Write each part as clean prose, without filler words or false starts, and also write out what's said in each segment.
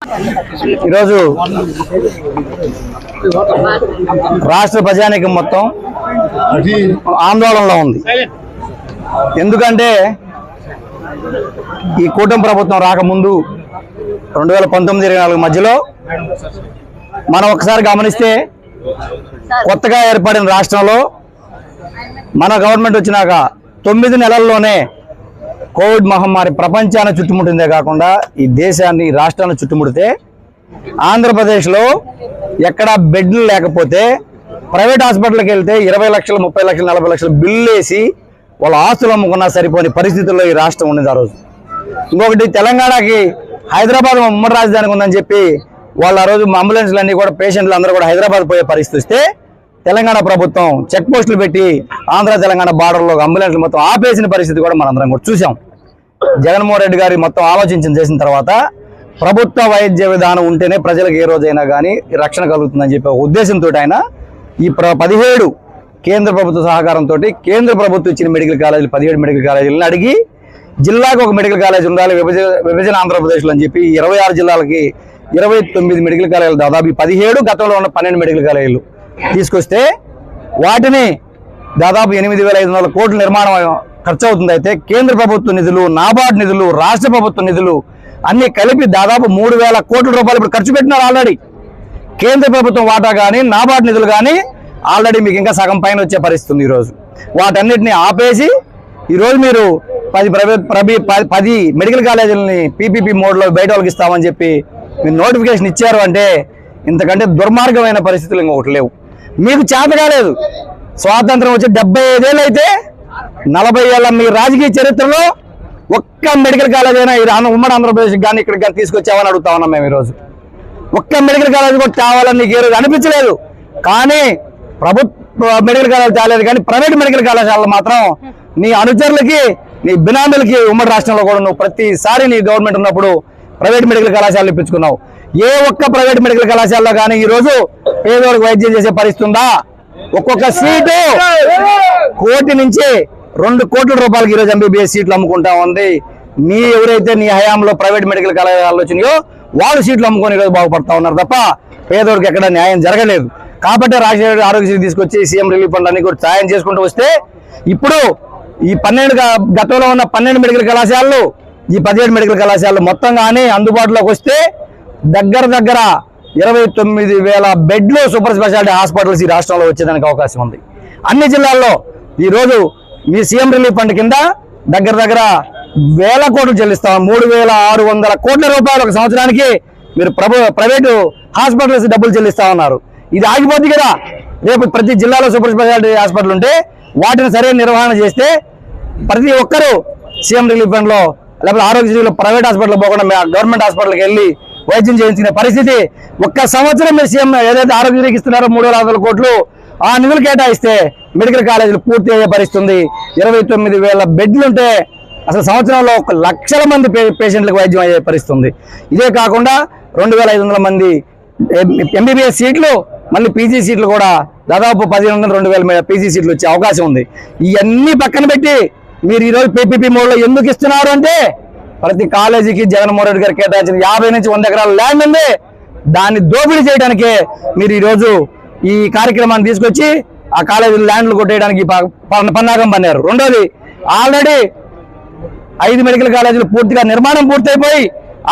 ఈరోజు రాష్ట్ర ప్రజానీకం మొత్తం ఆందోళనలో ఉంది. ఎందుకంటే ఈ కూటమి ప్రభుత్వం రాకముందు 2019-24 మధ్యలో మనం ఒకసారి గమనిస్తే కొత్తగా ఏర్పడిన రాష్ట్రంలో మన గవర్నమెంట్ వచ్చినాక 9 నెలల్లోనే కోవిడ్ మహమ్మారి ప్రపంచాన్ని చుట్టుముట్టిందే కాకుండా ఈ దేశాన్ని రాష్ట్రాన్ని చుట్టుముడితే ఆంధ్రప్రదేశ్లో ఎక్కడ బెడ్లు లేకపోతే ప్రైవేట్ హాస్పిటల్కి వెళ్తే 20 లక్షలు 30 లక్షలు 40 లక్షలు బిల్లు వేసి వాళ్ళ ఆస్తులు అమ్ముకున్నా సరిపోని పరిస్థితుల్లో ఈ రాష్ట్రం ఉండింది ఆ రోజు. ఇంకొకటి తెలంగాణకి హైదరాబాద్ ఉమ్మడి రాజధానికి ఉందని చెప్పి వాళ్ళు ఆ రోజు అంబులెన్స్లు అన్నీ కూడా పేషెంట్లు అందరూ కూడా హైదరాబాద్ పోయే పరిస్థితి వస్తే తెలంగాణ ప్రభుత్వం చెక్ పోస్టులు పెట్టి ఆంధ్ర తెలంగాణ బార్డర్లో అంబులెన్స్లు మొత్తం ఆపేసిన పరిస్థితి కూడా మనందరం కూడా చూసాం. జగన్మోహన్ రెడ్డి గారి మొత్తం చేసిన తర్వాత ప్రభుత్వ వైద్య విధానం ఉంటేనే ప్రజలకు ఏ రోజైనా కానీ రక్షణ కలుగుతుందని చెప్పే ఉద్దేశంతో ఆయన ఈ 17 కేంద్ర ప్రభుత్వ సహకారంతో కేంద్ర ప్రభుత్వం ఇచ్చిన మెడికల్ కాలేజీలు 17 మెడికల్ కాలేజీలను అడిగి జిల్లాకు ఒక మెడికల్ కాలేజ్ ఉండాలి విభజన ఆంధ్రప్రదేశ్లో అని చెప్పి 26 జిల్లాలకి 29 మెడికల్ కాలేజీలు దాదాపు 17 గతంలో ఉన్న 12 మెడికల్ కాలేజీలు తీసుకొస్తే వాటిని దాదాపు 8,500 కోట్ల నిర్మాణం ఖర్చు అవుతుంది. అయితే కేంద్ర ప్రభుత్వ నిధులు, నాబార్డ్ నిధులు, రాష్ట్ర ప్రభుత్వ నిధులు అన్ని కలిపి దాదాపు 3,000 కోట్ల రూపాయలు ఇప్పుడు ఖర్చు పెట్టినారు ఆల్రెడీ. కేంద్ర ప్రభుత్వం వాటా కానీ నాబార్డ్ నిధులు కానీ ఆల్రెడీ మీకు ఇంకా సగం పైన వచ్చే పరిస్థితి ఉంది. ఈరోజు వాటన్నిటిని ఆపేసి ఈరోజు మీరు 10 మెడికల్ కాలేజీలని పీపీపీ మోడ్లో బయట వాళ్ళకి ఇస్తామని చెప్పి మీరు నోటిఫికేషన్ ఇచ్చారు అంటే ఇంతకంటే దుర్మార్గమైన పరిస్థితులు ఇంకొకటి లేవు. మీకు చేత కాలేదు. స్వాతంత్రం వచ్చి 75 ఏళ్ళు అయితే 40 ఏళ్ళ మీ రాజకీయ చరిత్రలో ఒక్క మెడికల్ కాలేజ్ అయినా ఉమ్మడి ఆంధ్రప్రదేశ్కి కానీ ఇక్కడికి కానీ తీసుకొచ్చామని అడుగుతా ఉన్నాం మేము. ఈరోజు ఒక్క మెడికల్ కాలేజ్ కూడా తేవాలని నీకు ఏ రోజు అనిపించలేదు. కానీ ప్రభుత్వ మెడికల్ కాలేజ్ తేలేదు, కానీ ప్రైవేట్ మెడికల్ కళాశాలలు మాత్రం నీ అనుచరులకి నీ బినామీలకి ఉమ్మడి రాష్ట్రంలో కూడా నువ్వు ప్రతిసారి నీ గవర్నమెంట్ ఉన్నప్పుడు ప్రైవేట్ మెడికల్ కళాశాలలు ఇప్పించుకున్నావు. ఏ ఒక్క ప్రైవేట్ మెడికల్ కళాశాలలో కానీ ఈరోజు పేదవాళ్ళకి వైద్యం చేసే పరిస్థితి ఉందా? ఒక్కొక్క సీటు 1 కోటి నుంచి 2 కోట్ల రూపాయలకి ఈరోజు ఎంబీబీఎస్ సీట్లు అమ్ముకుంటా ఉంది. ఎవరైతే నీ హయాంలో ప్రైవేట్ మెడికల్ కళాశాలలు వచ్చినాయో వాళ్ళు సీట్లు అమ్ముకొని ఈరోజు బాగుపడతా ఉన్నారు తప్ప పేదోడికి ఎక్కడ న్యాయం జరగలేదు. కాబట్టి రాజశేఖర ఆరోగ్యశ్రీ తీసుకొచ్చి సీఎం రిలీఫ్ ఫండ్ అన్ని కూడా సాయం చేసుకుంటూ వస్తే ఇప్పుడు ఈ గతంలో ఉన్న 12 మెడికల్ కళాశాలలు ఈ 17 మెడికల్ కళాశాలలు మొత్తం కానీ అందుబాటులోకి వస్తే దగ్గర 29,000 బెడ్లు సూపర్ స్పెషాలిటీ హాస్పిటల్స్ ఈ రాష్ట్రంలో వచ్చేదానికి అవకాశం ఉంది. అన్ని జిల్లాల్లో ఈరోజు మీ సీఎం రిలీఫ్ ఫండ్ కింద దగ్గర 1,000 కోట్లు చెల్లిస్తాం. 3,600 కోట్ల రూపాయలు ఒక సంవత్సరానికి మీరు ప్రైవేటు హాస్పిటల్స్ డబ్బులు చెల్లిస్తా ఉన్నారు. ఇది ఆగిపోద్ది కదా. రేపు ప్రతి జిల్లాలో సూపర్ స్పెషాలిటీ హాస్పిటల్ ఉంటే వాటిని సరైన నిర్వహణ చేస్తే ప్రతి ఒక్కరూ సీఎం రిలీఫ్ ఫండ్లో లేకపోతే ఆరోగ్యశ్రీలో ప్రైవేట్ హాస్పిటల్ పోకుండా గవర్నమెంట్ హాస్పిటల్కి వెళ్ళి వైద్యం చేయించిన పరిస్థితి. ఒక్క సంవత్సరం మీరు సీఎం ఏదైతే ఆరోగ్యశ్రీకి ఇస్తున్నారో 3,500 కోట్లు ఆ నిధులు కేటాయిస్తే మెడికల్ కాలేజీలు పూర్తి అయ్యే పరిస్థితుంది. 29,000 బెడ్లు ఉంటే అసలు సంవత్సరంలో 1,00,000 మంది పేషెంట్లకు వైద్యం అయ్యే పరిస్థితి ఉంది. ఇదే కాకుండా 2,500 మంది ఎంబీబీఎస్ సీట్లు, మళ్ళీ పీజీ సీట్లు కూడా దాదాపు 1,100-2,000 పీజీ సీట్లు వచ్చే అవకాశం ఉంది. ఇవన్నీ పక్కన పెట్టి మీరు ఈరోజు పీపీపీ మోడ్లో ఎందుకు ఇస్తున్నారు అంటే ప్రతి కాలేజీకి జగన్మోహన్ రెడ్డి గారు కేటాయించిన 50 నుంచి 100 ఎకరాల ల్యాండ్ ఉంది. దాన్ని దోపిడీ చేయడానికే మీరు ఈరోజు ఈ కార్యక్రమాన్ని తీసుకొచ్చి ఆ కాలేజీ ల్యాండ్లు కొట్టేయడానికి పన్నాగం పన్నారు. రెండోది, ఆల్రెడీ 5 మెడికల్ కాలేజీలు పూర్తిగా నిర్మాణం పూర్తయిపోయి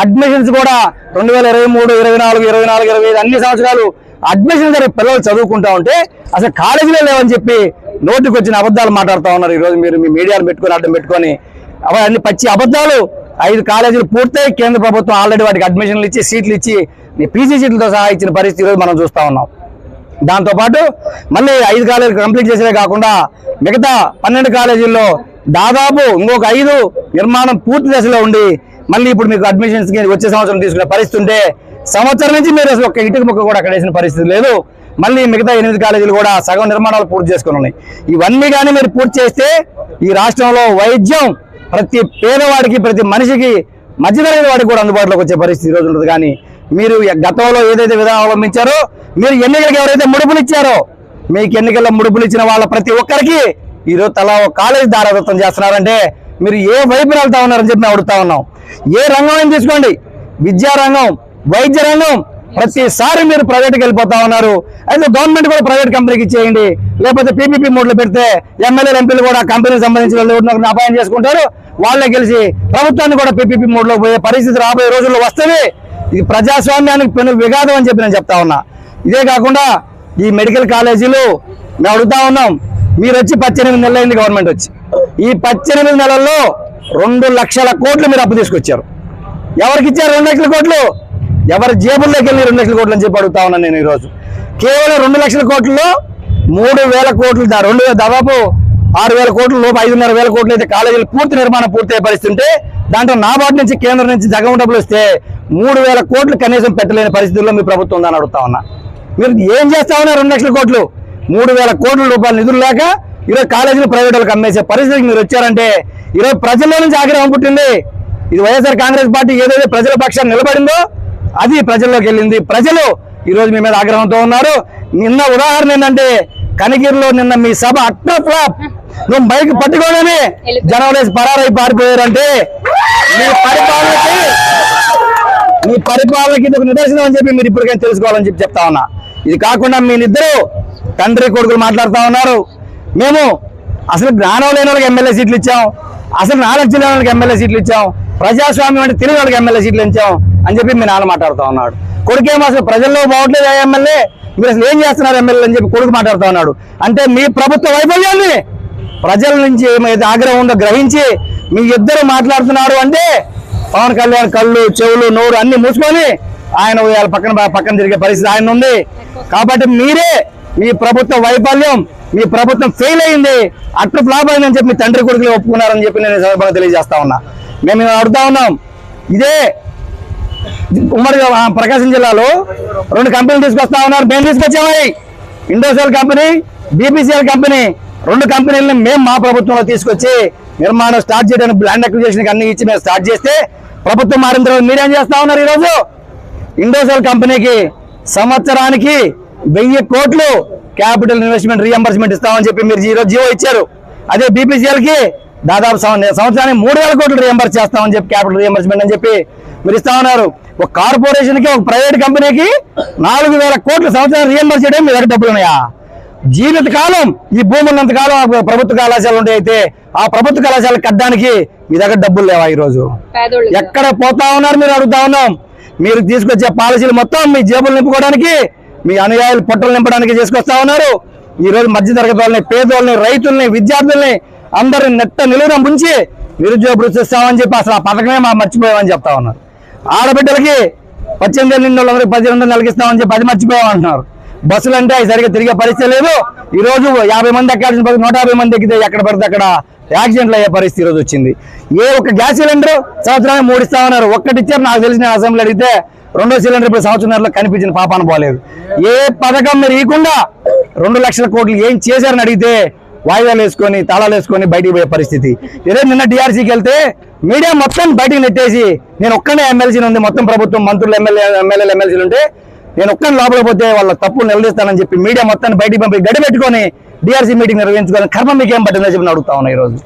అడ్మిషన్స్ కూడా 2023, 24, 25 అన్ని సంవత్సరాలు అడ్మిషన్ జరిగే పిల్లలు చదువుకుంటా ఉంటే అసలు కాలేజీలో లేవని చెప్పి నోటికి వచ్చిన అబద్ధాలు మాట్లాడుతూ ఉన్నారు. ఈరోజు మీరు మీ మీడియాను పెట్టుకొని అడ్డం పెట్టుకొని అవన్నీ పచ్చి అబద్ధాలు. 5 కాలేజీలు పూర్తయి కేంద్ర ప్రభుత్వం ఆల్రెడీ వాటికి అడ్మిషన్లు ఇచ్చి సీట్లు ఇచ్చి పీజీ సీట్లతో సహా ఇచ్చిన పరిస్థితి ఈరోజు మనం చూస్తూ ఉన్నాం. దాంతోపాటు మళ్ళీ 5 కాలేజీలు కంప్లీట్ చేసేదే కాకుండా మిగతా 12 కాలేజీల్లో దాదాపు ఇంకొక 5 నిర్మాణం పూర్తి దశలో ఉండి మళ్ళీ ఇప్పుడు మీకు అడ్మిషన్స్ వచ్చే సంవత్సరం తీసుకునే పరిస్థితి ఉంటే సంవత్సరం నుంచి మీరు అసలు ఒక్క ఇటుక ముక్క కూడా అక్కడ వేసిన పరిస్థితి లేదు. మళ్ళీ మిగతా 8 కాలేజీలు కూడా సగం నిర్మాణాలు పూర్తి చేసుకుని ఉన్నాయి. ఇవన్నీ కానీ మీరు పూర్తి చేస్తే ఈ రాష్ట్రంలో వైద్యం ప్రతి పేదవాడికి ప్రతి మనిషికి మధ్యతరగతి వాడికి కూడా అందుబాటులోకి వచ్చే పరిస్థితి ఈరోజు ఉంటుంది. కానీ మీరు గతంలో ఏదైతే విధానం అవలంబించారో మీరు ఎన్నికలకు ఎవరైతే ముడుపులు ఇచ్చారో మీకు ఎన్నికల్లో ముడుపులు ఇచ్చిన వాళ్ళ ప్రతి ఒక్కరికి ఈరోజు తలా కాలేజీ దారాదత్తం చేస్తున్నారంటే మీరు ఏ వైపు వెళ్తా ఉన్నారని చెప్పి మేము అడుగుతా ఉన్నాం. ఏ రంగం తీసుకోండి, విద్యారంగం వైద్య రంగం ప్రతిసారి మీరు ప్రైవేట్కి వెళ్ళిపోతా ఉన్నారు. అయితే గవర్నమెంట్ కూడా ప్రైవేట్ కంపెనీకి ఇచ్చేయండి, లేకపోతే పీపీపీ మోడ్లో పెడితే ఎమ్మెల్యేలు ఎంపీలు కూడా కంపెనీకి సంబంధించిన వాళ్ళు అపాయం చేసుకుంటారు, వాళ్ళే గెలిచి ప్రభుత్వాన్ని కూడా పీపీపీ మోడ్లో పోయే పరిస్థితి రాబోయే రోజుల్లో వస్తుంది. ఇది ప్రజాస్వామ్యానికి పెను విఘాతం అని చెప్పి నేను చెప్తా ఉన్నా. ఇదే కాకుండా ఈ మెడికల్ కాలేజీలు మేము అడుగుతా ఉన్నాం. మీరు వచ్చి 18 నెలలు అయింది గవర్నమెంట్ వచ్చి. ఈ 18 నెలల్లో 2 లక్షల కోట్లు మీరు అప్పు తీసుకొచ్చారు. ఎవరికి ఇచ్చారు 2 లక్షల కోట్లు? ఎవరి జేబుల్లోకి వెళ్ళి 2 లక్షల కోట్లు అని చెప్పి అడుగుతా ఉన్నాను నేను ఈరోజు. కేవలం 2 లక్షల కోట్లలో 3,000 కోట్లు, దాదాపు 6,000 కోట్ల లోపు 5,500 కోట్లు అయితే కాలేజీలు పూర్తి నిర్మాణం పూర్తయ్యే పరిస్థితి ఉంటే, దాంట్లో నాబార్డు నుంచి కేంద్రం నుంచి జగన్ డబ్బులు వస్తే 3,000 కోట్లు కనీసం పెట్టలేని పరిస్థితుల్లో మీ ప్రభుత్వం ఉందని అడుగుతా ఉన్నా. మీరు ఏం చేస్తా ఉన్నారు? 2 లక్షల కోట్లు, 3,000 కోట్ల రూపాయల నిధులు లేక ఈరోజు కాలేజీలు ప్రైవేట్ వాళ్ళకి అమ్మేసే పరిస్థితికి మీరు వచ్చారంటే ఈరోజు ప్రజల్లో నుంచి ఆగ్రహం పుట్టింది. ఇది వైఎస్ఆర్ కాంగ్రెస్ పార్టీ ఏదైతే ప్రజల పక్షాన్ని నిలబడిందో అది ప్రజల్లోకి వెళ్ళింది. ప్రజలు ఈరోజు మీ మీద ఆగ్రహంతో ఉన్నారు. నిన్న ఉదాహరణ ఏంటంటే కనిగిరిలో నిన్న మీ సభ అట్టర్ ఫ్లాప్. నువ్వు బైక్ పట్టుకోగానే జనం పరారై పారిపోయారంటే మీ పరిపాలనకి ఇది ఒక నిదర్శనం అని చెప్పి మీరు ఇప్పటికైనా తెలుసుకోవాలని చెప్పి చెప్తా ఉన్నా. ఇది కాకుండా మీరిద్దరూ తండ్రి కొడుకులు మాట్లాడుతూ ఉన్నారు. మేము అసలు జ్ఞానం లేని వాళ్ళకి ఎమ్మెల్యే సీట్లు ఇచ్చాం, అసలు నాలెడ్జ్ లేని వాళ్ళకి ఎమ్మెల్యే సీట్లు ఇచ్చాం, ప్రజాస్వామ్యం అంటే తెలియని వాళ్ళకి ఎమ్మెల్యే సీట్లు ఇచ్చాం అని చెప్పి మీ నాన్న మాట్లాడుతూ ఉన్నాడు. కొడుకేమో అసలు ప్రజల్లో బాగుంటలేదు ఎమ్మెల్యే, మీరు అసలు ఏం చేస్తున్నారు ఎమ్మెల్యే అని చెప్పి కొడుకు మాట్లాడుతూ ఉన్నాడు. అంటే మీ ప్రభుత్వ వైఫల్యాన్ని ప్రజల నుంచి ఏమైతే ఆగ్రహం ఉందో గ్రహించి మీ ఇద్దరు మాట్లాడుతున్నారు అంటే పవన్ కళ్యాణ్ కళ్ళు చెవులు నోరు అన్ని మూసుకొని ఆయన పక్కన తిరిగే పరిస్థితి ఆయన ఉంది. కాబట్టి మీరే మీ ప్రభుత్వ వైఫల్యం, మీ ప్రభుత్వం ఫెయిల్ అయింది, అట్లు ఫ్లాప్ అయిందని చెప్పి మీ తండ్రి కొడుకులు ఒప్పుకున్నారని చెప్పి నేను సందర్భంగా తెలియజేస్తా ఉన్నా. మేము అడుగుతా ఉన్నాం. ఇదే ఉమ్మడి ప్రకాశం జిల్లాలో 2 కంపెనీలు తీసుకొస్తా ఉన్నారు. మేము తీసుకొచ్చామని ఇండోసెల్ కంపెనీ, బీపీసీఎల్ కంపెనీ, 2 కంపెనీలను మేము మా ప్రభుత్వంలో తీసుకొచ్చి నిర్మాణం స్టార్ట్ చేయడానికి ల్యాండ్ అక్విజిషన్ అన్ని ఇచ్చి మేము స్టార్ట్ చేస్తే ప్రభుత్వం మారిన తర్వాత మీరేం చేస్తా ఉన్నారు? ఈరోజు ఇండోసెల్ కంపెనీకి సంవత్సరానికి 1000 కోట్లు క్యాపిటల్ ఇన్వెస్ట్మెంట్ రీఎంబర్స్మెంట్ ఇస్తామని చెప్పి మీరు ఈరోజు జీవో ఇచ్చారు. అదే బీపీసీఎల్ కి దాదాపు సంవత్సరానికి 3,000 కోట్లు రీఎంబర్స్ చేస్తామని చెప్పి క్యాపిటల్ రీఎంబర్స్మెంట్ అని చెప్పి మీరు ఇస్తా ఉన్నారు. ఒక కార్పొరేషన్ కి, ఒక ప్రైవేట్ కంపెనీకి 4,000 కోట్లు సంవత్సరం రీఎంబర్స్ చేయడం మీ దగ్గర డబ్బులు ఉన్నాయా? జీవిత కాలం ఈ భూమి ఉన్నంత కాలం ప్రభుత్వ కళాశాలలు ఉంటే అయితే ఆ ప్రభుత్వ కళాశాలలు కట్టడానికి మీ దగ్గర డబ్బులు లేవా? ఈరోజు ఎక్కడ పోతా ఉన్నారు మీరు అడుగుతా ఉన్నాం. మీరు తీసుకొచ్చే పాలసీలు మొత్తం మీ జేబులు నింపుకోవడానికి, మీ అనుయాయులు పొట్టలు నింపడానికి తీసుకొస్తా ఉన్నారు. ఈ రోజు మధ్యతరగతి వాళ్ళని, పేదోళ్ళని, రైతుల్ని, విద్యార్థుల్ని అందరిని నెట్ట నిలువున ముంచి నిరుద్యోగ వృత్తి ఇస్తామని చెప్పి అసలు ఆ పథకమే మర్చిపోయామని చెప్తా ఉన్నారు. ఆడబిడ్డలకి 18 నిండు 18 నెలకి ఇస్తామని చెప్పి అది మర్చిపోయామంటున్నారు. బస్సులు అంటే అవి సరిగ్గా తిరిగే పరిస్థితి లేదు. ఈ రోజు 50 మంది ఎక్కాల్సిన 150 మంది ఎక్కితే ఎక్కడ పడితే అక్కడ యాక్సిడెంట్లు అయ్యే పరిస్థితి ఈరోజు వచ్చింది. ఏ ఒక్క గ్యాస్ సిలిండర్ సంవత్సరానికి 3 ఇస్తామన్నారు, ఒక్కటి ఇచ్చారు. నాకు తెలిసిన అసెంబ్లీ అడిగితే 2వ సిలిండర్ ఇప్పుడు సంవత్సరంలో కనిపించిన పాపాన పోలేదు. ఏ పథకం మీరు ఇవ్వకుండా 2 లక్షల కోట్లు ఏం చేశారని అడిగితే వాయిదాలు వేసుకొని తాళాలు వేసుకొని బయటికి పోయే పరిస్థితి. ఏదో నిన్న డిఆర్సీకి వెళ్తే మీడియా మొత్తం బయటికి నెట్టేసి నేను ఒక్కనే ఎమ్మెల్సీని ఉంది, మొత్తం ప్రభుత్వం మంత్రులు ఎమ్మెల్యేలు ఎమ్మెల్సీలు ఉంటే నేను ఒక్కని లోపల పోతే వాళ్ళ తప్పులు నిలదీస్తానని చెప్పి మీడియా మొత్తాన్ని బయటికి పంపి గడి పెట్టుకొని డిఆర్సీ మీటింగ్ నిర్వహించుకొని కర్మ మీకేం పట్టిందని చెప్పి అడుగుతా ఉన్నా. ఈరోజు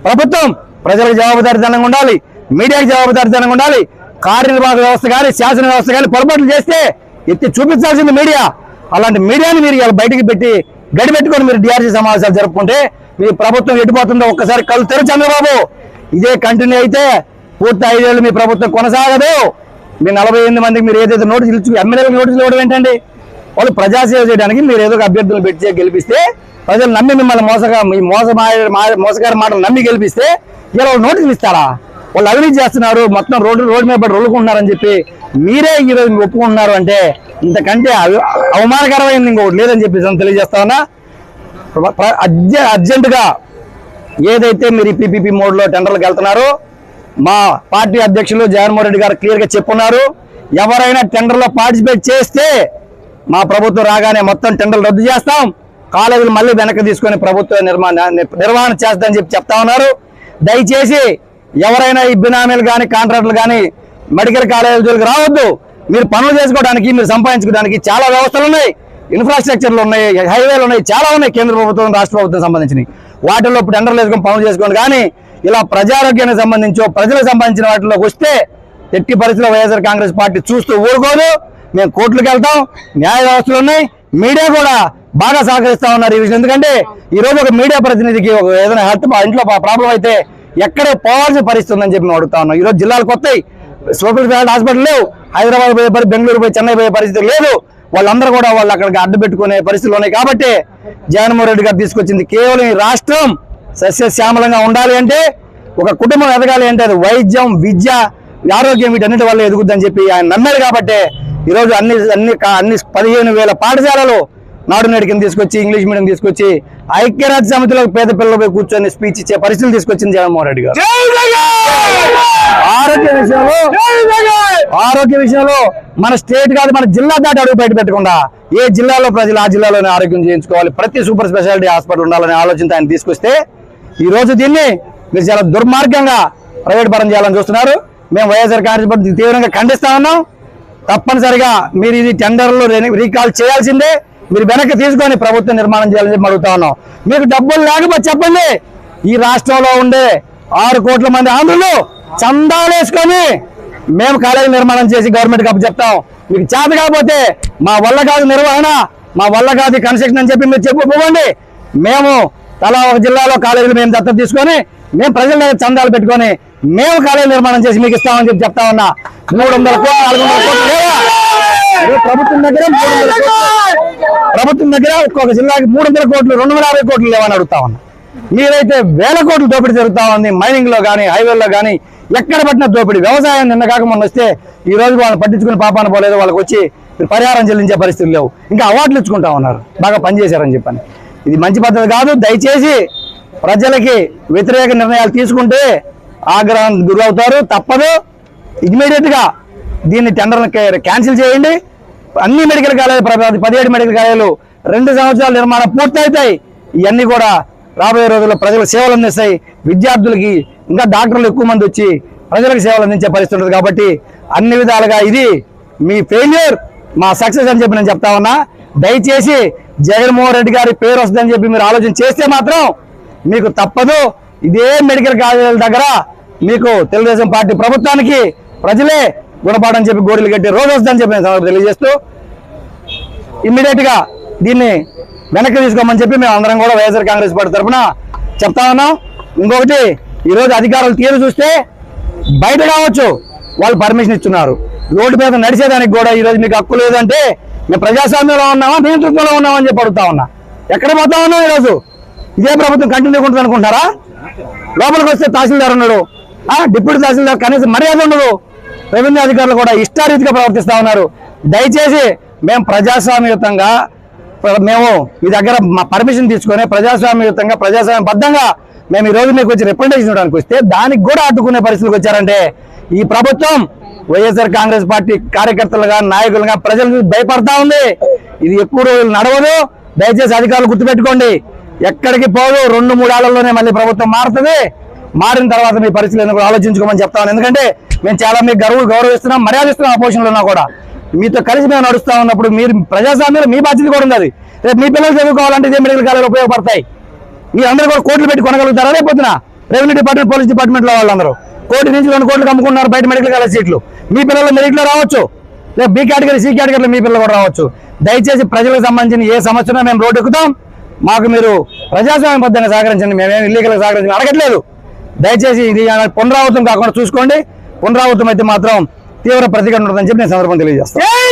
ప్రభుత్వం ప్రజలకు జవాబుదారీతనంగా ఉండాలి, మీడియాకి జవాబుదారీతనంగా ఉండాలి. కార్యనిర్వాహక వ్యవస్థ కానీ, శాసన వ్యవస్థ కానీ పొరపాట్లు చేస్తే ఎత్తి చూపించాల్సింది మీడియా. అలాంటి మీడియాని మీరు ఇలా బయటికి పెట్టి గడి పెట్టుకొని మీరు డిఆర్సీ సమావేశాలు జరుపుకుంటే మీ ప్రభుత్వం ఎటుపోతుందో ఒక్కసారి కళ్ళు తెరు చంద్రబాబు. ఇదే కంటిన్యూ అయితే పూర్తి 5 ఏళ్ళు మీ ప్రభుత్వం కొనసాగదు. మీ 48 మందికి మీరు ఏదైతే నోటీసులు ఇచ్చి ఎమ్మెల్యేలకు నోటీసులు ఇవ్వడం ఏంటండి? వాళ్ళు ప్రజాసేవ చేయడానికి మీరు ఏదో ఒక అభ్యర్థులు పెట్టి గెలిపిస్తే ప్రజలు నమ్మి మిమ్మల్ని మోసగారి మాటలు నమ్మి గెలిపిస్తే ఇలా నోటీసులు ఇస్తారా? వాళ్ళు అవినీతి చేస్తున్నారు, మొత్తం రోడ్డు మీద పడి రొల్లుకుంటున్నారని చెప్పి మీరే ఈరోజు ఒప్పుకుంటున్నారు అంటే ఇంతకంటే అవమానకరమైంది ఇంకొకటి లేదని చెప్పి తెలియజేస్తా ఉన్నా. అర్జెంటుగా ఏదైతే మీరు పీపీపీ మోడ్లో టెండర్లకు వెళ్తున్నారో మా పార్టీ అధ్యక్షులు జగన్మోహన్ రెడ్డి గారు క్లియర్గా చెప్పున్నారు. ఎవరైనా టెండర్లో పార్టిసిపేట్ చేస్తే మా ప్రభుత్వం రాగానే మొత్తం టెండర్లు రద్దు చేస్తాం, కాలేజీలు మళ్ళీ వెనక్కి తీసుకొని ప్రభుత్వ నిర్వహణ చేస్తామని చెప్పి చెప్తా ఉన్నారు. దయచేసి ఎవరైనా ఈ బినామీలు కానీ కాంట్రాక్టులు కానీ మెడికల్ కాలేజీలకు రావద్దు. మీరు పనులు చేసుకోవడానికి, మీరు సంపాదించుకోవడానికి చాలా వ్యవస్థలు ఉన్నాయి, ఇన్ఫ్రాస్ట్రక్చర్లు ఉన్నాయి, హైవేలు ఉన్నాయి, చాలా ఉన్నాయి కేంద్ర ప్రభుత్వం రాష్ట్ర ప్రభుత్వం సంబంధించినవి. వాటిల్లో టెండర్లు వేసుకొని పనులు చేసుకోండి. కానీ ఇలా ప్రజారోగ్యానికి సంబంధించో ప్రజలకు సంబంధించిన వాటిలోకి వస్తే ఎట్టి పరిస్థితుల్లో వైఎస్ఆర్ కాంగ్రెస్ పార్టీ చూస్తూ ఊరుకోదు. మేము కోర్టులకు వెళ్తాం, న్యాయ వ్యవస్థలు ఉన్నాయి, మీడియా కూడా బాగా సహకరిస్తా ఉన్నారు ఈ విషయం. ఎందుకంటే ఈ రోజు ఒక మీడియా ప్రతినిధికి ఏదైనా హెల్త్ ఇంట్లో ప్రాబ్లం అయితే ఎక్కడే పోవాల్సిన పరిస్థితి ఉందని చెప్పి మేము అడుగుతా ఉన్నాం. ఈరోజు జిల్లాలు కొత్తవి, సూపర్ స్పెషాలిటీ హాస్పిటల్ లేవు, హైదరాబాద్ పోయే బెంగళూరు పోయి చెన్నై పోయే పరిస్థితి లేదు. వాళ్ళందరూ కూడా వాళ్ళు అక్కడికి అడ్డు పెట్టుకునే పరిస్థితులు ఉన్నాయి. కాబట్టి జగన్మోహన్ రెడ్డి గారు తీసుకొచ్చింది కేవలం ఈ రాష్ట్రం సస్యశ్యామలంగా ఉండాలి అంటే, ఒక కుటుంబం ఎదగాలి అంటే అది వైద్యం, విద్య, ఆరోగ్యం వీటన్నిటి వల్ల ఎదుగుద్దని చెప్పి ఆయన నమ్మారు. కాబట్టి ఈరోజు అన్ని 15,000 పాఠశాలలు నాడు నేడు కింద తీసుకొచ్చి, ఇంగ్లీష్ మీడియం తీసుకొచ్చి, ఐక్యరాజ్య సమితిలో పేద పిల్లలపై కూర్చొని స్పీచ్ ఇచ్చే పరిస్థితులు తీసుకొచ్చింది జగన్మోహన్ రెడ్డి గారు. ఆరోగ్య విషయంలో మన స్టేట్ కాదు, మన జిల్లా దాటి అడుగు బయట పెట్టకుండా ఏ జిల్లాలో ప్రజలు ఆ జిల్లాలోనే ఆరోగ్యం చేయించుకోవాలి, ప్రతి సూపర్ స్పెషాలిటీ హాస్పిటల్ ఉండాలనే ఆలోచనతో ఆయన తీసుకొస్తే ఈ రోజు దీన్ని మీరు చాలా దుర్మార్గంగా ప్రైవేట్ పరం చేయాలని చూస్తున్నారు. మేము వైఎస్ఆర్ కాంగ్రెస్ పార్టీ తీవ్రంగా ఖండిస్తా ఉన్నాం. తప్పనిసరిగా మీరు ఇది టెండర్లు రీకాల్ చేయాల్సిందే, మీరు వెనక్కి తీసుకొని ప్రభుత్వం నిర్మాణం చేయాలని చెప్పి అడుగుతా ఉన్నాం. మీకు డబ్బులు లేకపోతే చెప్పండి, ఈ రాష్ట్రంలో ఉండే 6 కోట్ల మంది ఆంధ్రులు చందాలు వేసుకొని మేము కాలేజీ నిర్మాణం చేసి గవర్నమెంట్కి అప్పచెప్తాం. మీకు చేత కాకపోతే మా వల్ల కాదు నిర్వహణ, మా వల్ల కాదు కన్స్ట్రక్షన్ అని చెప్పి మీరు చెప్పుకోండి. మేము తలా ఒక జిల్లాలో కాలేజీలు మేము దత్తత తీసుకొని మేము ప్రజల దగ్గర చందాలు పెట్టుకొని మేము కాలేజీ నిర్మాణం చేసి మీకు ఇస్తామని చెప్పి చెప్తా ఉన్నా. 300 కోట్లు 400 కోట్లు లేవా ప్రభుత్వం దగ్గర? ప్రభుత్వం దగ్గర ఒక్కొక్క జిల్లాకి 300 కోట్లు 250 కోట్లు లేవని అడుగుతా ఉన్నా. మీరైతే వేల కోట్లు దోపిడీ జరుగుతా ఉంది. మైనింగ్ లో కానీ, హైవేల్లో కానీ ఎక్కడ పట్టిన దోపిడీ. వ్యవసాయం నిన్న కాక మొన్న వస్తే ఈ రోజు వాళ్ళని పట్టించుకుని పాపాన పోలేదు, వాళ్ళకి వచ్చి పరిహారం చెల్లించే పరిస్థితులు లేవు, ఇంకా అవార్డులు ఇచ్చుకుంటా ఉన్నారు బాగా పనిచేశారని చెప్పని. ఇది మంచి పద్ధతి కాదు. దయచేసి ప్రజలకి వ్యతిరేక నిర్ణయాలు తీసుకుంటే ఆగ్రహం గురవుతారు. తప్పదు. ఇమీడియట్ గా దీన్ని టెండర్ని క్యాన్సిల్ చేయండి. అన్ని మెడికల్ కాలేజీలు 17 మెడికల్ కాలేజీలు 2 సంవత్సరాల నిర్మాణం పూర్తవుతాయి. ఇవన్నీ కూడా రాబోయే రోజుల్లో ప్రజలకు సేవలు అందిస్తాయి. విద్యార్థులకి ఇంకా డాక్టర్లు ఎక్కువ మంది వచ్చి ప్రజలకు సేవలు అందించే పరిస్థితి ఉంటుంది. కాబట్టి అన్ని విధాలుగా ఇది మీ ఫెయిల్యూర్, మా సక్సెస్ అని చెప్పి నేను చెప్తా ఉన్నా. దయచేసి జగన్మోహన్ రెడ్డి గారి పేరు వస్తుందని చెప్పి మీరు ఆలోచన చేస్తే మాత్రం మీకు తప్పదు. ఇదే మెడికల్ కాలేజీల దగ్గర మీకు తెలుగుదేశం పార్టీ ప్రభుత్వానికి ప్రజలే గుణపాఠం చెప్పి గోడలు కట్టి రోజు వస్తుందని చెప్పి నేను తెలియజేస్తూ ఇమ్మీడియట్ గా దీన్ని వెనక్కి తీసుకోమని చెప్పి మేము అందరం కూడా వైఎస్ఆర్ కాంగ్రెస్ పార్టీ తరఫున చెప్తా ఉన్నాం. ఇంకొకటి, ఈరోజు అధికారులు తీరు చూస్తే బయట కావచ్చు వాళ్ళు పర్మిషన్ ఇస్తున్నారు, రోడ్డు మీద నడిచేదానికి కూడా ఈరోజు మీకు హక్కు లేదంటే మేము ప్రజాస్వామ్యంలో ఉన్నామా, నియంతృత్వంలో ఉన్నామని చెప్పి అడుగుతా ఉన్నా. ఎక్కడ పోతా ఉన్నాం? ఈరోజు ఇదే ప్రభుత్వం కంటిన్యూ ఉంటుంది అనుకుంటారా? లోపలికి వస్తే తహసీల్దార్ ఉన్నాడు, డిప్యూటీ తహసీల్దార్ కనీసం మర్యాద ఉండదు. రెవెన్యూ అధికారులు కూడా ఇష్టారీతిగా ప్రవర్తిస్తా ఉన్నారు. దయచేసి మేము ప్రజాస్వామ్యయుతంగా మేము మీ దగ్గర మా పర్మిషన్ తీసుకొని ప్రజాస్వామ్యయుతంగా ప్రజాస్వామ్యబద్ధంగా మేము ఈ రోజు మీకు వచ్చి రిప్రజెంటేషన్ ఇవ్వడానికి వస్తే దానికి కూడా అడ్డుకునే పరిస్థితికి వచ్చారంటే ఈ ప్రభుత్వం వైఎస్ఆర్ కాంగ్రెస్ పార్టీ కార్యకర్తలుగా, నాయకులుగా ప్రజలకు భయపడతా ఉంది. ఇది ఎక్కువ రోజులు నడవదు. దయచేసి అధికారులు గుర్తుపెట్టుకోండి, ఎక్కడికి పోదు. 2-3 ఏళ్లలోనే మళ్ళీ ప్రభుత్వం మారుతుంది. మారిన తర్వాత మీ పరిస్థితులు ఎందుకు ఆలోచించుకోమని చెప్తాను. ఎందుకంటే మేము చాలా మీకు గౌరవిస్తున్నాం, మర్యాదిస్తున్నాం. అపోజిషన్లో ఉన్నా కూడా మీతో కలిసి మేము నడుస్తా ఉన్నప్పుడు మీరు ప్రజాస్వామ్యంలో మీ బాధ్యత కూడా ఉంది. రేపు మీ పిల్లలు చదువుకోవాలంటే ఇదే మెడికల్ కాలేజీలు ఉపయోగపడతాయి. మీరు అందరూ కూడా కోట్లు పెట్టి కొనగలుగుతారా? రేపొద్దున రెవెన్యూ డిపార్ట్మెంట్, పోలీస్ డిపార్ట్మెంట్లో వాళ్ళందరూ 1 కోటి నుంచి 2 కోట్లు అమ్ముకున్నారు బయట మెడికల్ కాలేజ్ సీట్లు. మీ పిల్లలు మెరిట్లో రావచ్చు, రేపు బి కేటగిరీ, సి కేటగిరీలో మీ పిల్లలు కూడా రావచ్చు. దయచేసి ప్రజలకు సంబంధించిన ఏ సమస్యనో మేము రోడ్డు ఎక్కుతాం. మాకు మీరు ప్రజాస్వామ్యబద్ధంగా సహకరించండి, మేమేమి ఇల్లీగల్గా సహకరించండి అడగట్లేదు. దయచేసి ఇది పునరావృతం కాకుండా చూసుకోండి. పునరావృతం అయితే మాత్రం తీవ్ర ప్రతిఘటన ఉంటుందని చెప్పి నేను సందర్భం తెలియజేస్తాను.